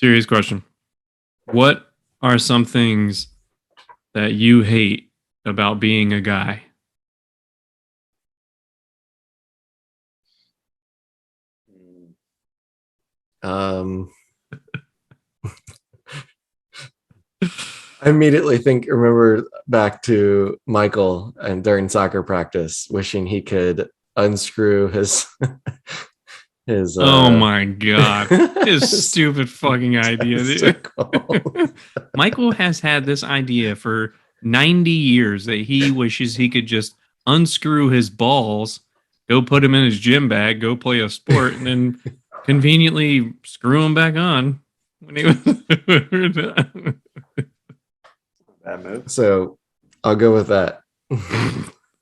Serious question. What are some things that you hate about being a guy? Um, I immediately remember back to Michael and during soccer practice, wishing he could unscrew his his Oh my god. His his stupid fucking idea, testicles. dude. Michael has had this idea for 90 years that he wishes he could just unscrew his balls, go put him in his gym bag, go play a sport, and then conveniently screw him back on when he was. Bad move. So I'll go with that.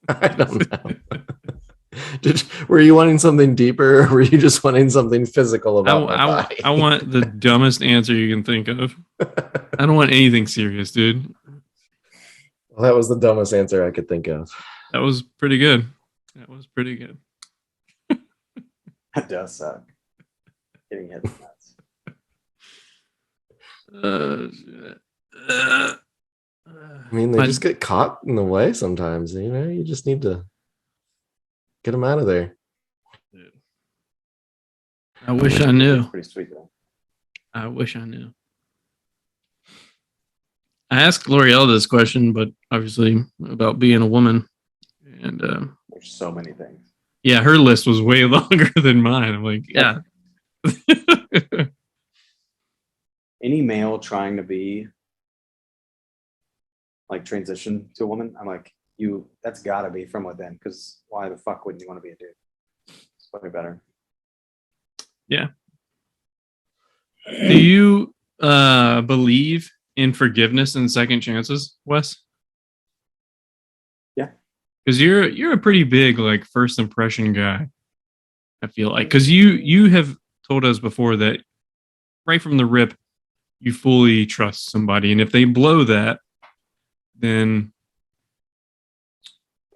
I don't know. Were you wanting something deeper, or were you just wanting something physical about my body? I want the dumbest answer you can think of. I don't want anything serious, dude. Well, that was the dumbest answer I could think of. That was pretty good. That was pretty good. That does suck. Getting hit in the nuts. I mean, they just get caught in the way sometimes. You know, you just need to get them out of there. I wish I knew. It's pretty sweet though. I wish I knew. I asked L'Oreal this question, but obviously about being a woman, and There's so many things. yeah, her list was way longer than mine. I'm like, yeah. Any male trying to be like transition to a woman, I'm like, that's gotta be from within, because why the fuck wouldn't you want to be a dude? It's probably better. Yeah. Do you believe in forgiveness and second chances, Wes? Yeah. Because you're a pretty big like first impression guy. I feel like because you have told us before that right from the rip you fully trust somebody, and if they blow that, then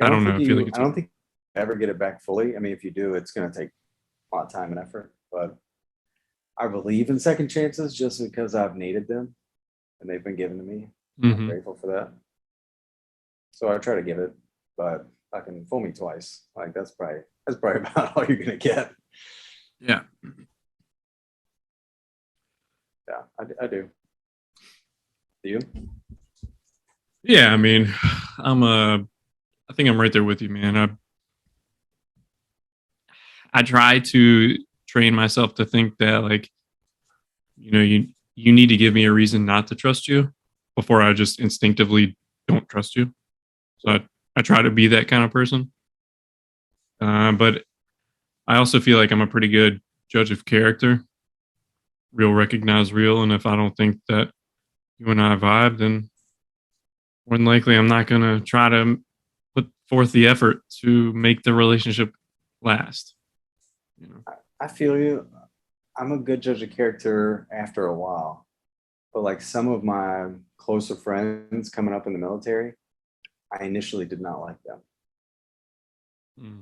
I don't know. I feel like I don't think you ever get it back fully. I mean, if you do, it's gonna take a lot of time and effort. But I believe in second chances just because I've needed them and they've been given to me. I'm grateful for that. So I try to give it, but fucking fool me twice. Like that's probably about all you're gonna get. Yeah. Yeah, I do. Do you? Yeah, I mean, I think I'm right there with you, man. I try to train myself to think that like, you need to give me a reason not to trust you before I just instinctively don't trust you. So I try to be that kind of person. But I also feel like I'm a pretty good judge of character. Real recognize real, and if I don't think that you and I vibe, then more than likely I'm not gonna try to put forth the effort to make the relationship last. You know? I feel you. I'm a good judge of character after a while, but like some of my closer friends coming up in the military, I initially did not like them,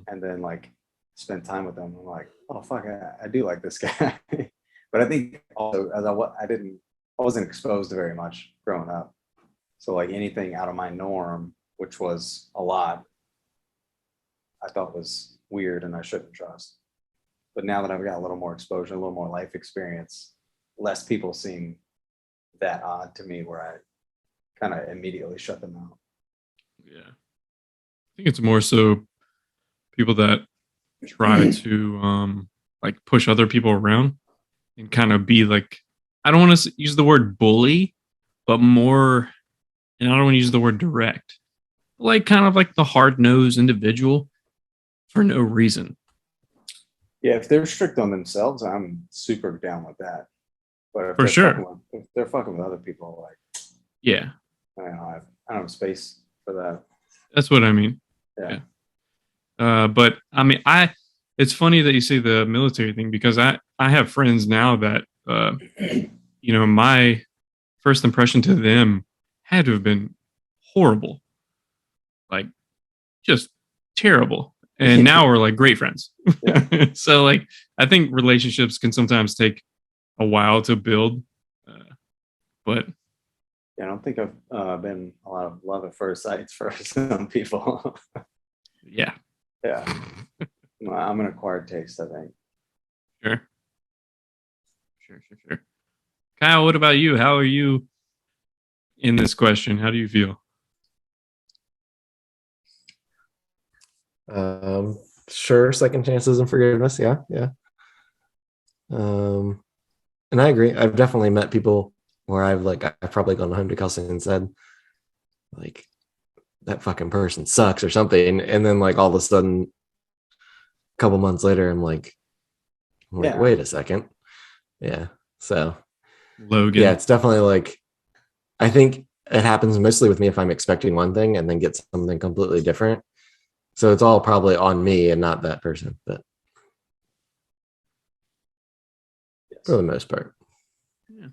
and then like spent time with them. I'm like, oh fuck, I do like this guy. But I think also as I wasn't exposed to very much growing up, so like anything out of my norm, which was a lot, I thought was weird and I shouldn't trust. But now that I've got a little more exposure, a little more life experience, less people seem that odd to me where I kind of immediately shut them out. Yeah, I think it's more so people that try to like push other people around and kind of be like, I don't want to use the word bully, but more, and I don't want to use the word direct, like kind of like the hard nosed individual for no reason. Yeah, if they're strict on themselves, I'm super down with that. But if For sure. if they're fucking with other people, like Yeah, I don't have space for that. that's what I mean. Yeah. But I mean, it's funny that you say the military thing because I have friends now that, my first impression to them had to have been horrible, like just terrible. And now we're like great friends. Yeah. So like, I think relationships can sometimes take a while to build. But Yeah, I don't think I've been a lot of love at first sight for some people. yeah, Yeah, I'm an acquired taste, I think. sure, sure. Kyle, what about you? How are you in this question? How do you feel? Sure, second chances and forgiveness. Yeah, yeah. And I agree. I've definitely met people where I've probably gone home to Kelsey and said, like, that fucking person sucks or something. And then like all of a sudden, a couple months later, I'm like, Yeah. wait a second. Yeah. So Logan. yeah, it's definitely like, I think it happens mostly with me if I'm expecting one thing and then get something completely different. So it's all probably on me and not that person, but Yes. for the most part. Yeah.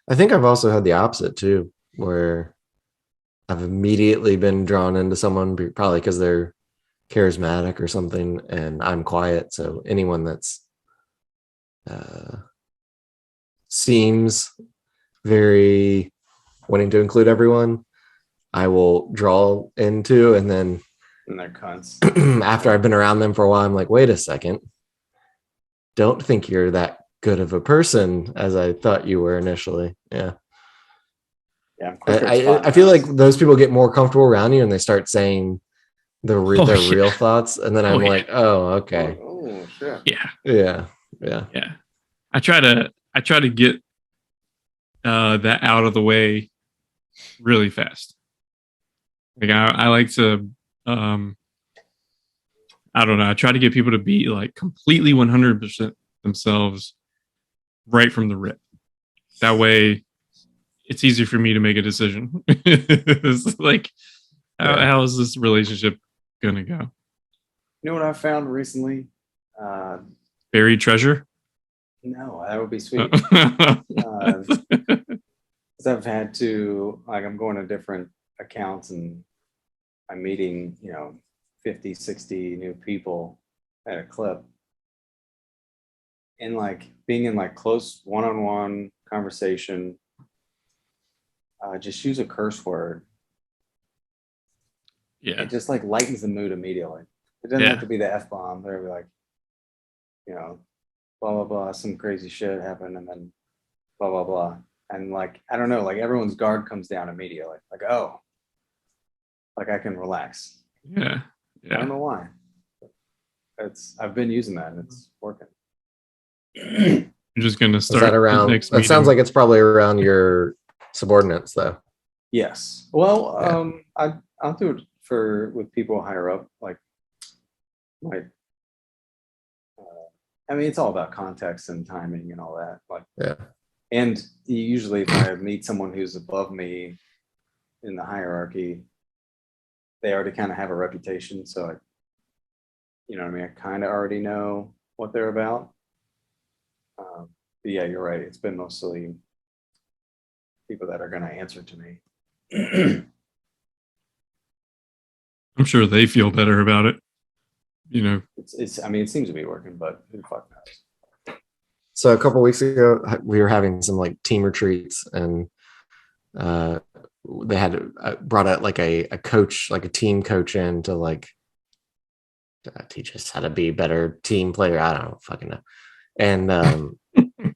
I think I've also had the opposite too, where I've immediately been drawn into someone probably because they're charismatic or something, and I'm quiet. So anyone that's seems very wanting to include everyone, I will draw into, and then And they're cunts. after I've been around them for a while, I'm like, wait a second, don't think you're that good of a person as I thought you were initially. Yeah. Yeah, I'm quicker at I spotting feel like those. those people get more comfortable around you and they start saying their Oh, their yeah. real thoughts, and then I'm yeah. like, oh, okay, Oh, shit. Yeah. yeah. I try to get that out of the way really fast. Like I like to I don't know. I try to get people to be like completely 100% themselves right from the rip. That way, it's easy for me to make a decision. It's like, how is this relationship gonna go? You know what I found recently? Uh, Buried treasure. no, that would be sweet. Yeah. 'Cause I've had to, like, I'm going to different accounts and I'm meeting, 50, 60 new people at a clip. And like being in like close one-on-one conversation, just use a curse word. It just like lightens the mood immediately. It doesn't have to be the F bomb. They're like, blah, blah, blah, some crazy shit happened and then blah, blah, blah. And like, I don't know, like everyone's guard comes down immediately. Like, oh, like I can relax. Yeah. I don't know why. I've been using that and it's working. I'm just gonna Is start that the around? next That sounds meeting. like it's probably around your subordinates, though. Yes. Well, Yeah. I'll do it with people higher up, like I mean, it's all about context and timing and all that. Like, Yeah. and usually, if I meet someone who's above me in the hierarchy, they already kind of have a reputation. So, you know what I mean? I kind of already know what they're about. But yeah, you're right. It's been mostly people that are going to answer to me. I'm sure they feel better about it. I mean, it seems to be working, but who the fuck knows? So a couple weeks ago, we were having some like team retreats, and they had brought out like a coach, like a team coach, in to like teach us how to be better team player. I don't fucking know. And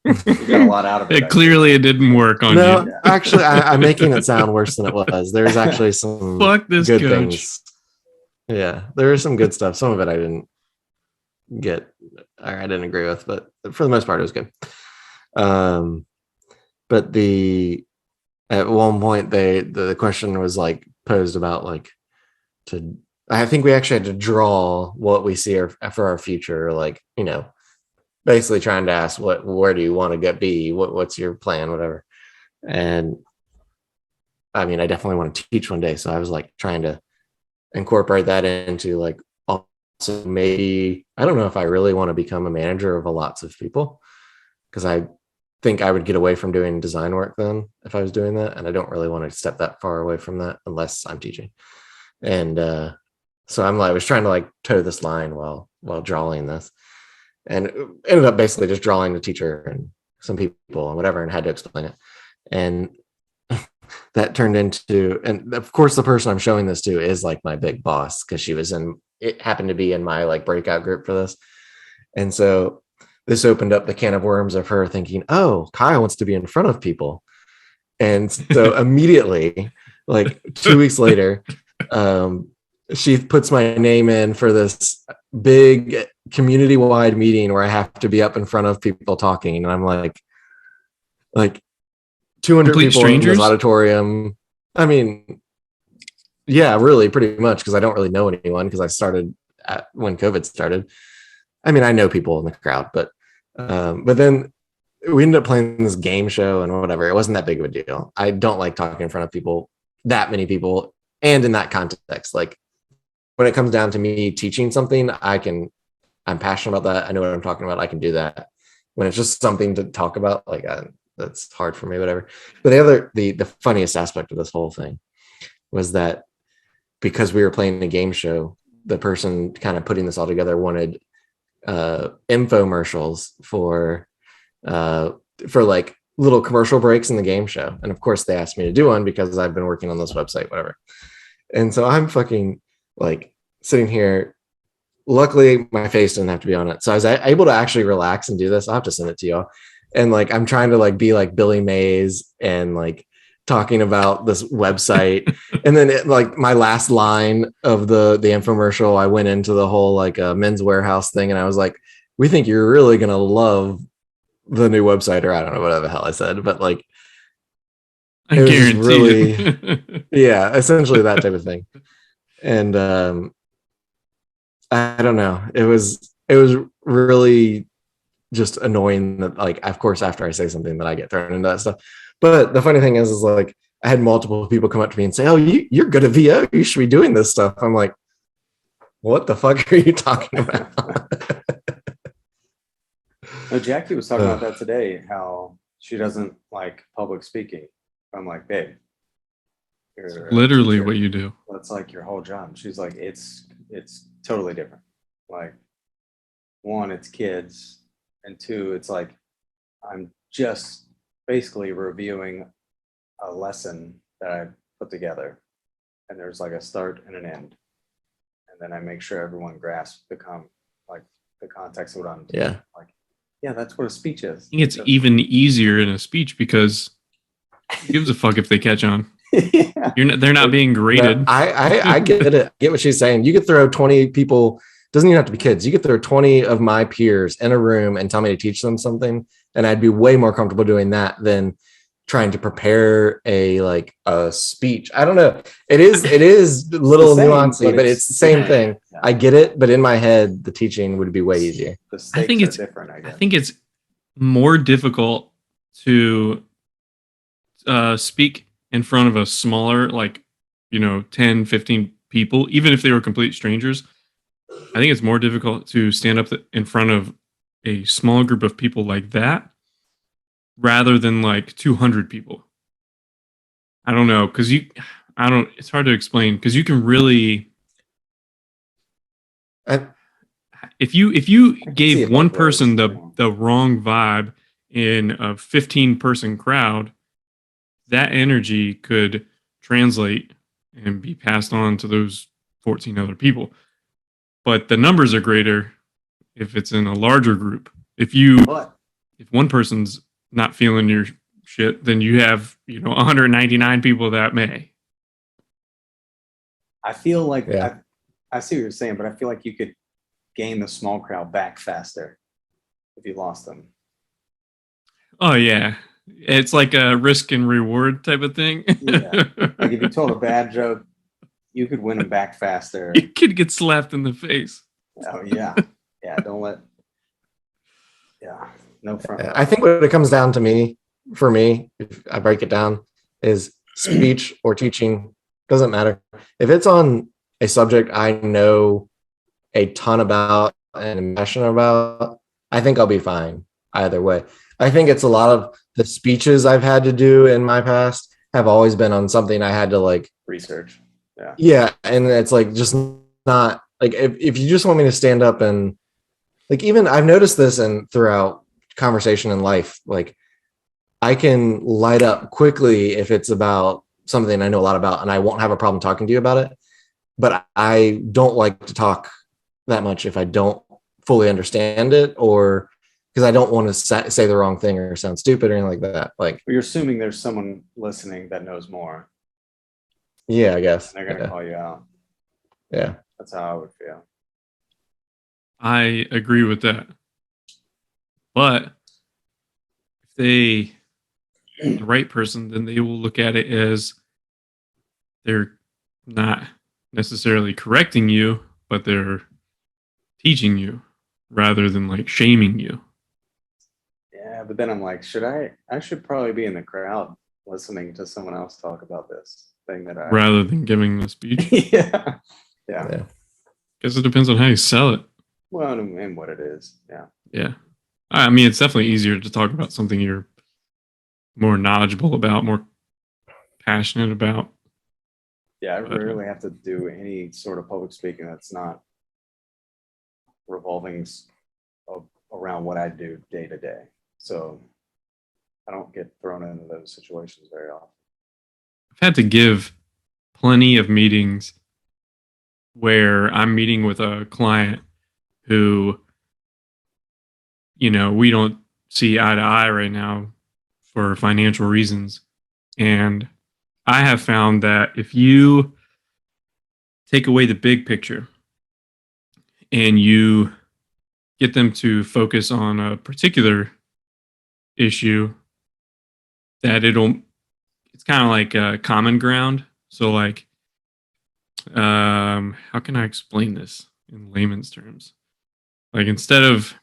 You got a lot out of it. Clearly, it didn't work on no, you. actually, I'm making it sound worse than it was. There's actually some Fuck this good coach. things. Yeah, there is some good stuff. Some of it I didn't get, or I didn't agree with, but for the most part, it was good. But at one point, the question was like posed about like I think we actually had to draw what we see for our future, like, basically trying to ask where do you want to be? What's your plan, whatever. And I mean, I definitely want to teach one day. So I was like trying to incorporate that into like, also maybe, I don't know if I really want to become a manager of lots of people, because I think I would get away from doing design work then if I was doing that. And I don't really want to step that far away from that unless I'm teaching. And so I was trying to like toe this line while drawing this. and ended up basically just drawing the teacher and some people and whatever, and had to explain it. And that turned into, and of course, the person I'm showing this to is like my big boss, because it happened to be in my like breakout group for this. And so this opened up the can of worms of her thinking, oh, Kyle wants to be in front of people. And so immediately, like 2 weeks later, she puts my name in for this big community-wide meeting where I have to be up in front of people talking. And I'm like 200 Complete people strangers? in this auditorium. I mean, yeah, really, pretty much, because I don't really know anyone, because I started when COVID started. I mean, I know people in the crowd, but then we ended up playing this game show and whatever. It wasn't that big of a deal. I don't like talking in front of people, that many people, and in that context. Like when it comes down to me teaching something, I'm passionate about that. I know what I'm talking about. I can do that. When it's just something to talk about, like that's hard for me, whatever. But the funniest aspect of this whole thing was that because we were playing a game show, the person kind of putting this all together wanted infomercials for like little commercial breaks in the game show. And of course they asked me to do one because I've been working on this website, whatever. And so I'm fucking like sitting here. Luckily my face didn't have to be on it. So I was able to actually relax and do this. I'll have to send it to y'all. And like, I'm trying to like be like Billy Mays and like talking about this website. And then like my last line of the infomercial, I went into the whole like Men's Warehouse thing. And I was like, we think you're really going to love the new website, or I don't know, whatever the hell I said, but like, I it was guarantee really, it. yeah, essentially that type of thing. And I don't know. It was really just annoying that, like, of course, after I say something that I get thrown into that stuff. But the funny thing is like, I had multiple people come up to me and say, oh, you're good at VO. You should be doing this stuff. I'm like, what the fuck are you talking about? No, Jackie was talking about that today, how she doesn't like public speaking. I'm like, babe, you're a Literally teacher. what you do. That's like your whole job. She's like, it's totally different. Like, one, it's kids, and two, it's like I'm just basically reviewing a lesson that I put together, and there's like a start and an end, and then I make sure everyone grasps the context of what I'm doing. Yeah. Like, yeah, that's what a speech is. I think it's even easier in a speech because who gives a fuck if they catch on? Yeah. They're not being graded. No, I get it. I get what she's saying. You could throw 20 people, doesn't even have to be kids. You could throw 20 of my peers in a room and tell me to teach them something, and I'd be way more comfortable doing that than trying to prepare a speech. I don't know. It is a little nuancey, but it's the same thing. Yeah. I get it, but in my head, the teaching would be way easier. The stakes I think it's different. I guess. I think it's more difficult to speak in front of a smaller, 10, 15 people, even if they were complete strangers. I think it's more difficult to stand up in front of a small group of people like that rather than like 200 people. I don't know, because it's hard to explain, because you can really, if you gave one person the wrong vibe in a 15-person crowd, that energy could translate and be passed on to those 14 other people. But the numbers are greater if it's in a larger group. If one person's not feeling your shit, then you have 199 people that may. I feel like Yeah. I see what you're saying, but I feel like you could gain the small crowd back faster if you lost them. Oh yeah, it's like a risk and reward type of thing. Yeah. Like if you told a bad joke, you could win them back faster. You could get slapped in the face. Oh yeah, yeah. Don't let. Yeah, no front. I think what it comes down to for me, if I break it down, is speech or teaching, doesn't matter. If it's on a subject I know a ton about and am passionate about, I think I'll be fine either way. I think it's a lot of the speeches I've had to do in my past have always been on something I had to research. Yeah. And it's like just not like if you just want me to stand up and like even I've noticed this and throughout conversation in life, like I can light up quickly if it's about something I know a lot about, and I won't have a problem talking to you about it. But I don't like to talk that much if I don't fully understand it, or because I don't want to say the wrong thing or sound stupid or anything like that. Like, You're assuming there's someone listening that knows more. yeah, I guess. And they're gonna call you out. Yeah. That's how I would feel. I agree with that. But if they the right person, then they will look at it as they're not necessarily correcting you, but they're teaching you rather than like shaming you. Yeah, but then I'm like, I should probably be in the crowd listening to someone else talk about this thing that I Rather than giving the speech. yeah. Yeah. Guess it depends on how you sell it. Well, and what it is. Yeah. Yeah. I mean, it's definitely easier to talk about something you're more knowledgeable about, more passionate about. Yeah, I rarely have to do any sort of public speaking that's not revolving around what I do day to day. So I don't get thrown into those situations very often. I've had to give plenty of meetings where I'm meeting with a client who, we don't see eye to eye right now for financial reasons. And I have found that if you take away the big picture and you get them to focus on a particular issue, that it's kind of like a common ground. So like, how can I explain this in layman's terms? Like instead of,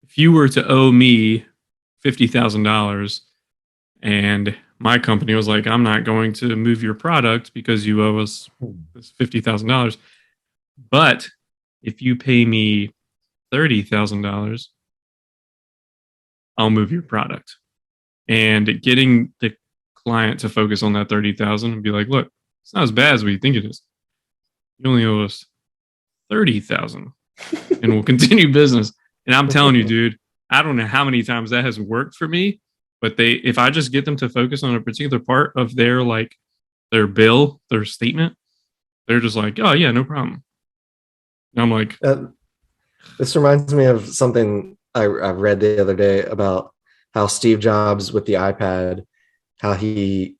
if you were to owe me $50,000 and my company was like, I'm not going to move your product because you owe us this $50,000. But if you pay me $30,000, I'll move your product. And getting the client to focus on that 30,000 and be like, look, it's not as bad as we think it is. You only owe us 30,000 and we'll continue business. And I'm telling you, dude, I don't know how many times that has worked for me, but if I just get them to focus on a particular part of their bill, their statement, they're just like, oh yeah, no problem. And I'm like, this reminds me of something I read the other day about how Steve Jobs with the iPad, how he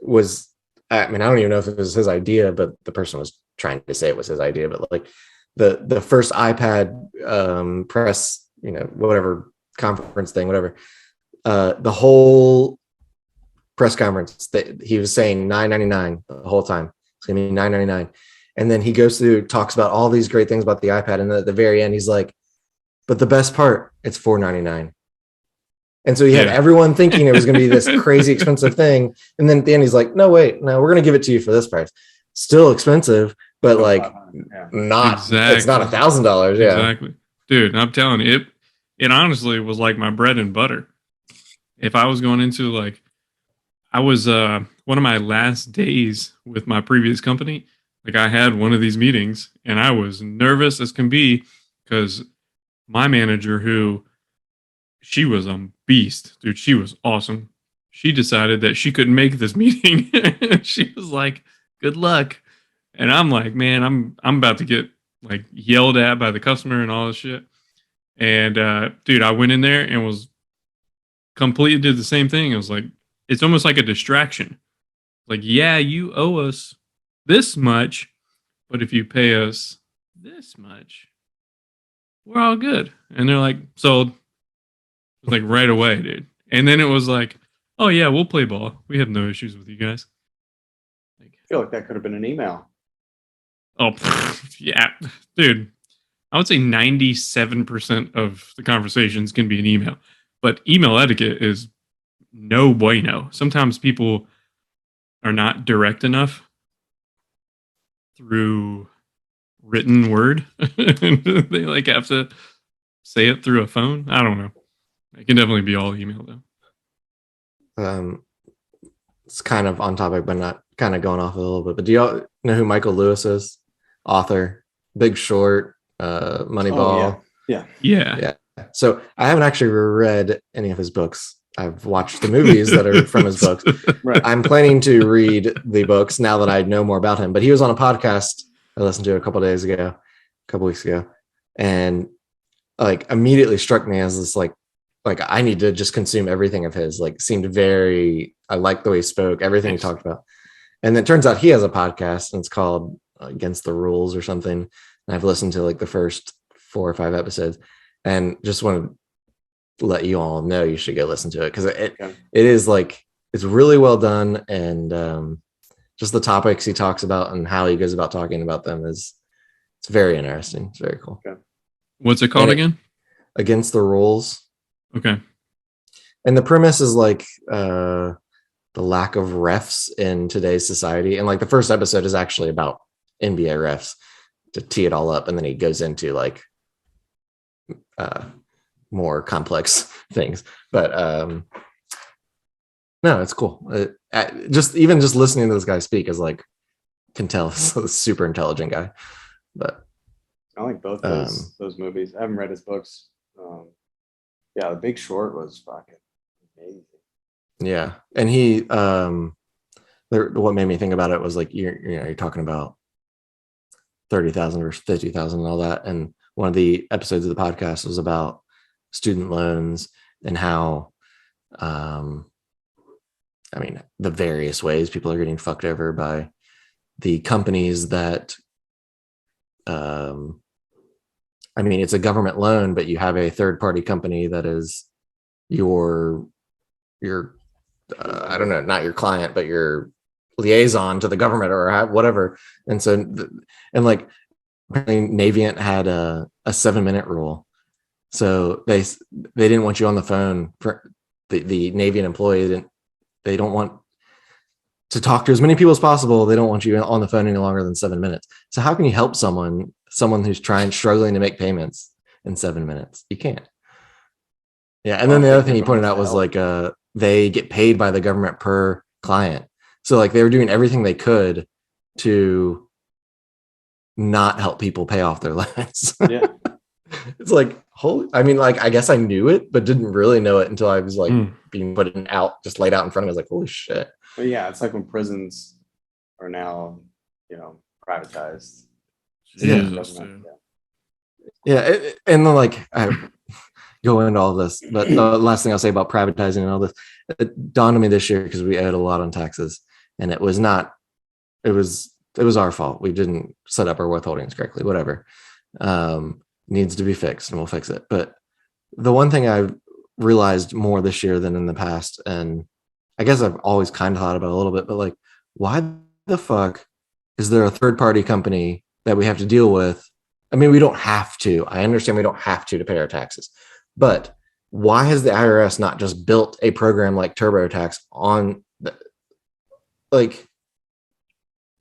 was, I mean, I don't even know if it was his idea, but the person was trying to say it was his idea, but like the first iPad press, whatever conference thing, whatever, the whole press conference that he was saying $9.99 the whole time. It's gonna be $9.99. And then he goes through, talks about all these great things about the iPad. And at the very end, he's like, but the best part, it's $4.99. And so he had everyone thinking it was going to be this crazy expensive thing. And then at the end, he's like, no, wait, no, we're going to give it to you for this price. Still expensive, but like not, exactly. It's not $1,000. Yeah. Exactly. Dude, I'm telling you, it honestly was like my bread and butter. If I was going into I was one of my last days with my previous company, I had one of these meetings and I was nervous as can be because my manager, she was a beast, dude. She was awesome. She decided that she couldn't make this meeting. She was like, good luck. And I'm like, man, I'm about to get yelled at by the customer and all this shit. And dude, I went in there and was completely did the same thing. It was like, it's almost like a distraction. Like, yeah, you owe us this much, but if you pay us this much, we're all good. And they're like, sold. Right away, dude. And then it was like, oh yeah, we'll play ball. We have no issues with you guys. I feel like that could have been an email. Oh yeah, dude. I would say 97% of the conversations can be an email, but email etiquette is no bueno. Sometimes people are not direct enough through written word. They have to say it through a phone. I don't know. It can definitely be all email though. It's kind of on topic, but not kind of going off a little bit. But do y'all know who Michael Lewis is? Author, Big Short, Moneyball. Yeah. Yeah. So I haven't actually read any of his books. I've watched the movies that are from his books. Right. I'm planning to read the books now that I know more about him. But he was on a podcast I listened to a couple weeks ago, and like immediately struck me as this like I need to just consume everything of his. Like seemed very. I liked the way he spoke, everything he talked about. And then it turns out he has a podcast, and it's called Against the Rules or something. And I've listened to like the first 4 or 5 episodes, and just want to let you all know you should go listen to it because it is like it's really well done, and just the topics he talks about and how he goes about talking about them it's very interesting. It's very cool. Okay. What's it called again? Against the Rules. Okay. And the premise is like the lack of refs in today's society, and like the first episode is actually about NBA refs to tee it all up, and then he goes into like more complex things. But no, it's cool. Just listening to this guy speak is like can tell he's a super intelligent guy. But I like both those movies. I haven't read his books. Yeah, The Big Short was fucking amazing. Yeah, and he what made me think about it was like you're talking about 30,000 versus 50,000 and all that, and one of the episodes of the podcast was about student loans and how I mean the various ways people are getting fucked over by the companies that I mean it's a government loan, but you have a third party company that is your I don't know, not your client, but your liaison to the government or whatever. And so, and like Navient had a 7-minute rule. So they didn't want you on the phone for the Navient employee. They don't want to talk to as many people as possible. They don't want you on the phone any longer than 7 minutes. So how can you help someone who's struggling to make payments in 7 minutes? You can't. Yeah. And then the other thing he pointed out was like, they get paid by the government per client. So like they were doing everything they could to not help people pay off their loans. Yeah. It's like, I mean, like, I guess I knew it, but didn't really know it until I was like being put out, just laid out in front of me. I was like, holy shit. But yeah, it's like when prisons are now, privatized. Yeah. And then like, I go into all this, but the last thing I'll say about privatizing and all this, it dawned on me this year because we owed a lot on taxes, and it was our fault. We didn't set up our withholdings correctly, whatever. Needs to be fixed, and we'll fix it. But the one thing I've realized more this year than in the past, and I guess I've always kind of thought about it a little bit, but like, why the fuck is there a third party company that we have to deal with? I mean, we don't have to. I understand we don't have to pay our taxes. But why has the IRS not just built a program like TurboTax on like,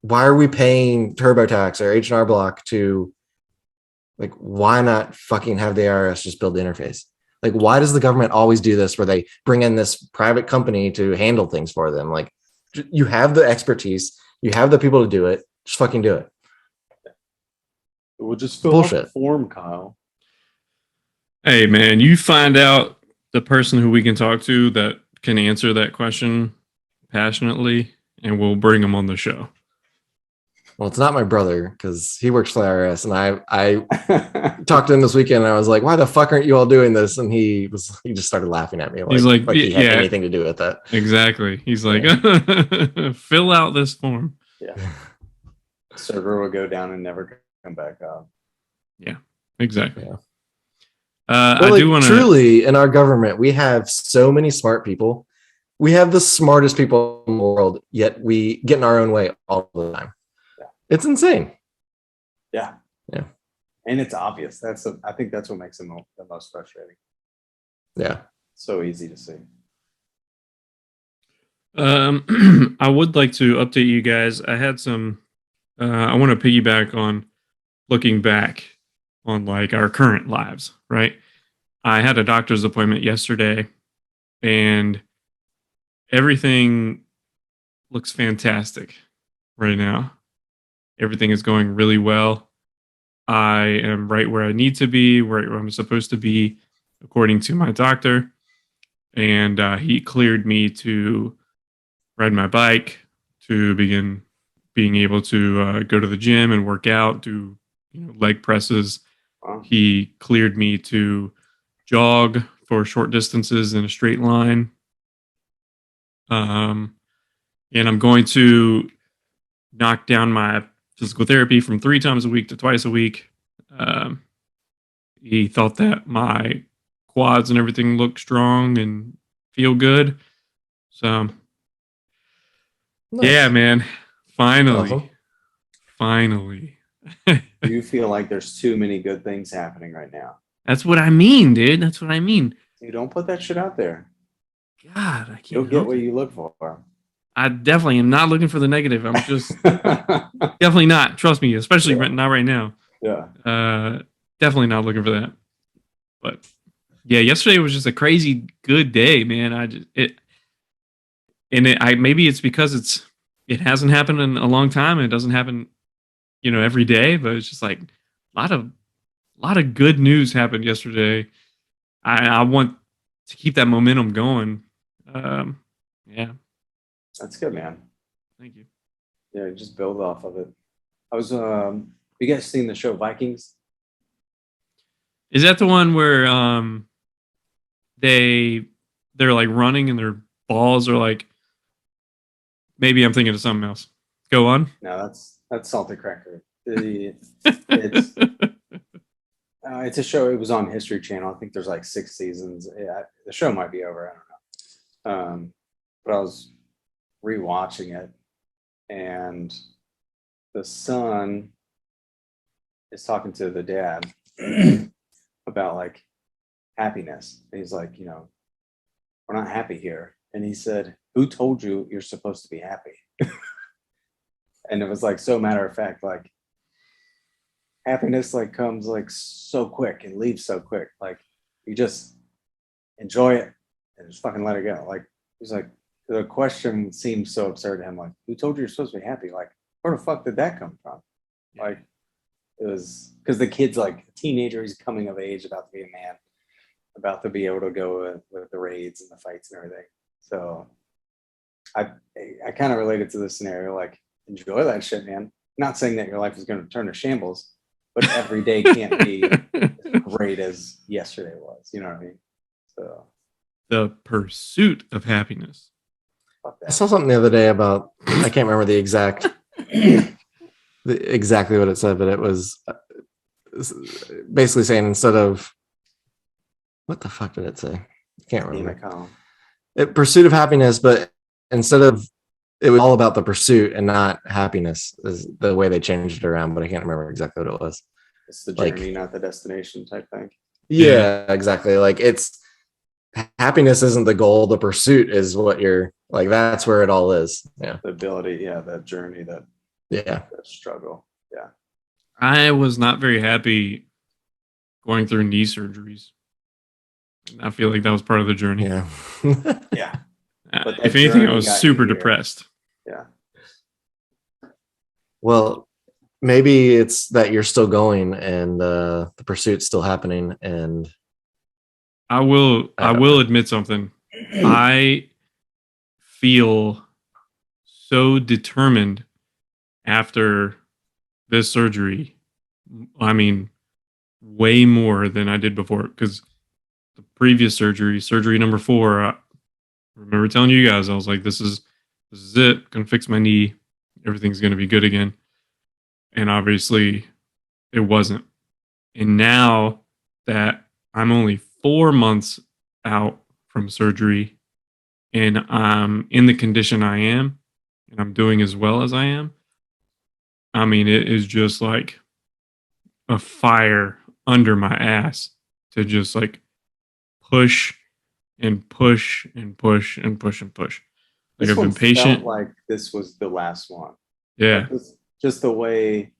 why are we paying TurboTax or H&R Block to like, why not fucking have the IRS just build the interface? Like, why does the government always do this where they bring in this private company to handle things for them? Like, you have the expertise, you have the people to do it, just fucking do it. We'll just fill out the form, Kyle. Hey, man, you find out the person who we can talk to that can answer that question passionately, and we'll bring them on the show. Well, it's not my brother because he works for the IRS, and I talked to him this weekend, and I was like, "Why the fuck aren't you all doing this?" And he just started laughing at me. He's like he had anything to do with that. Exactly. He's like, fill out this form. Yeah. Server will go down and never come back up. Yeah, exactly. Yeah. I like, do want to truly in our government, we have so many smart people. We have the smartest people in the world, yet we get in our own way all the time. Yeah. It's insane. Yeah. Yeah. And it's obvious. I think that's what makes it the most frustrating. Yeah. So easy to see. I would like to update you guys. I had some I want to piggyback on looking back on like our current lives, right? I had a doctor's appointment yesterday and everything looks fantastic right now. Everything is going really well. I am right where I need to be, where I'm supposed to be, according to my doctor. And he cleared me to ride my bike, to begin being able to go to the gym and work out, do leg presses. Wow. He cleared me to jog for short distances in a straight line. And I'm going to knock down my physical therapy from 3 times a week to twice a week. Um, he thought that my quads and everything look strong and feel good. So, yeah, Nice. man, finally, Awesome. finally. Do you feel like there's too many good things happening right now? That's what I mean, dude. That's what I mean. You don't put that shit out there. God, I You'll can't get help what it. you look for. I definitely am not looking for the negative. I'm just definitely not. Trust me, especially Yeah. not right now. Yeah. Definitely not looking for that. But yeah, yesterday was just a crazy good day, man. Maybe it's because it hasn't happened in a long time and it doesn't happen, every day, but it's just like a lot of good news happened yesterday. I want to keep that momentum going. Yeah, That's good, man. thank you. Yeah, just build off of it. I was you guys seen the show Vikings? Is that the one where they're like running and their balls are like, maybe I'm thinking of something else. Go on. No, that's Salted Cracker. It's it's a show. It was on History Channel. I think there's like 6 seasons. Yeah, the show might be over. I don't know. But I was rewatching it, and the son is talking to the dad about like happiness. And he's like, we're not happy here. And he said, "Who told you you're supposed to be happy?" And it was like so matter of fact, like happiness like comes like so quick and leaves so quick. Like you just enjoy it and just fucking let it go. Like he's like the question seems so absurd to him. Like, who told you you're supposed to be happy? Like, where the fuck did that come from? Like it was because the kid's like a teenager, he's coming of age, about to be a man, about to be able to go with the raids and the fights and everything. So I kind of related to this scenario, like enjoy that shit, man. Not saying that your life is going to turn to shambles, but every day can't be as great as yesterday was. You know what I mean? So The pursuit of happiness. fuck I that. saw something the other day about, I can't remember exactly what it said, but it was basically saying instead of, what the fuck did it say? I can't remember. Pursuit of happiness, but instead of, it was all about the pursuit and not happiness is the way they changed it around, but I can't remember exactly what it was. It's the Like- journey, not the destination type thing. Yeah, exactly. Like it's happiness isn't the goal, the pursuit is what you're like, that's where it all is. Yeah. The ability, yeah, that journey, that Yeah. struggle. Yeah. I was not very happy going through knee surgeries. I feel like that was part of the journey. Yeah. Yeah. But that If anything, I journey was got super you here. depressed. Yeah. Well, maybe it's that you're still going and the pursuit's still happening. And I will I I don't will know. admit something. I feel so determined after this surgery. I mean, way more than I did before, because the previous surgery number 4, I remember telling you guys, I was like, this is it. Gonna fix my knee. Everything's gonna be good again. And obviously it wasn't. And now that I'm only 4 months out from surgery and I'm in the condition I am and I'm doing as well as I am, I mean, it is just like a fire under my ass to just like push and push and push and push and push. Like This I've been one patient. felt like this was the last one. Yeah. Like just the way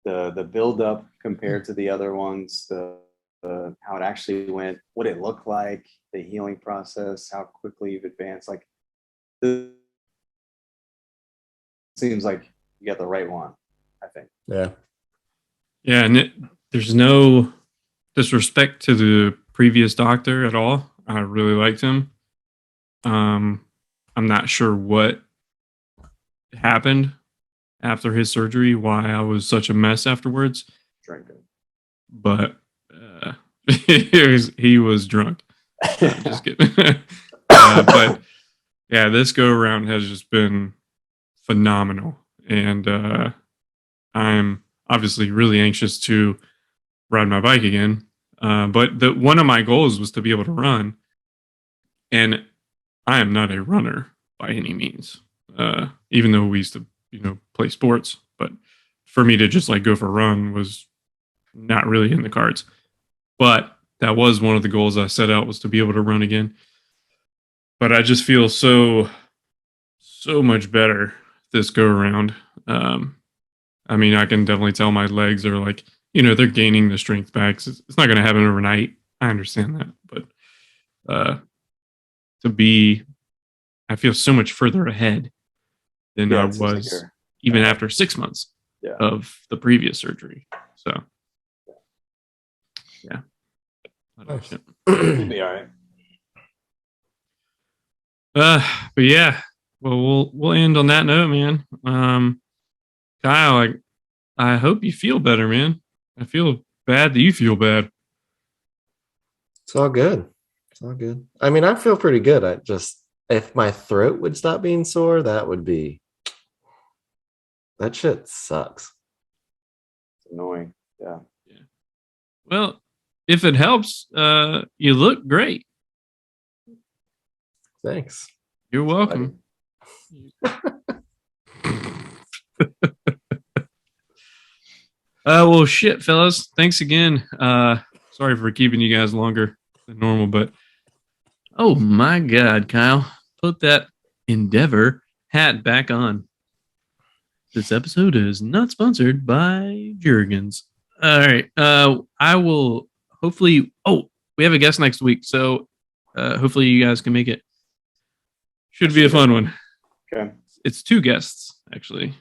the build up compared to the other ones, the how it actually went, what it looked like, the healing process, how quickly you've advanced. Like this seems like you got the right one, I think. yeah. Yeah, and there's no disrespect to the previous doctor at all. I really liked him. I'm not sure what happened after his surgery, why I was such a mess afterwards, Drinking. but he was drunk. Just kidding. But yeah, this go around has just been phenomenal, and I'm obviously really anxious to ride my bike again. But one of my goals was to be able to run, and I am not a runner by any means. Even though we used to, play sports, but for me to just like go for a run was not really in the cards. But that was one of the goals I set out, was to be able to run again. But I just feel so much better this go around. I mean, I can definitely tell my legs are like, they're gaining the strength back. It's not going to happen overnight. I understand that, but I feel so much further ahead than I it seems like was you're- even after 6 months Yeah. of the previous surgery. So, yeah. Nice. You'll be all right. But yeah, well, we'll end on that note, man. Kyle, I hope you feel better, man. I feel bad that you feel bad. It's all good. It's all good. I mean, I feel pretty good. I just, if my throat would stop being sore, that shit sucks. It's annoying. Yeah. Well, if it helps, you look great. Thanks. You're welcome. Well, shit, fellas. Thanks again. Sorry for keeping you guys longer than normal, but oh my God, Kyle, put that Endeavor hat back on. This episode is not sponsored by Jergens. All right. I will hopefully. Oh, we have a guest next week, so hopefully you guys can make it. Should be a fun one. Okay. It's 2 guests actually.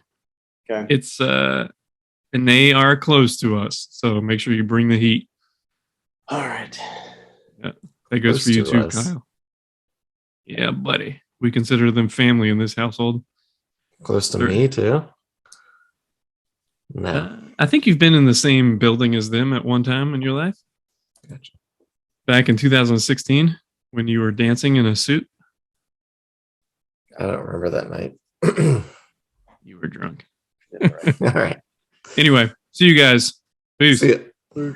Okay. It's and they are close to us, so make sure you bring the heat. All right. That goes Close for you to too, us. Kyle. Yeah, buddy. We consider them family in this household. Close to Sure. me too. No. I think you've been in the same building as them at one time in your life. Gotcha. Back in 2016 when you were dancing in a suit. I don't remember that night. You were drunk. Yeah, all right. All right. Anyway, see you guys. Peace. See ya.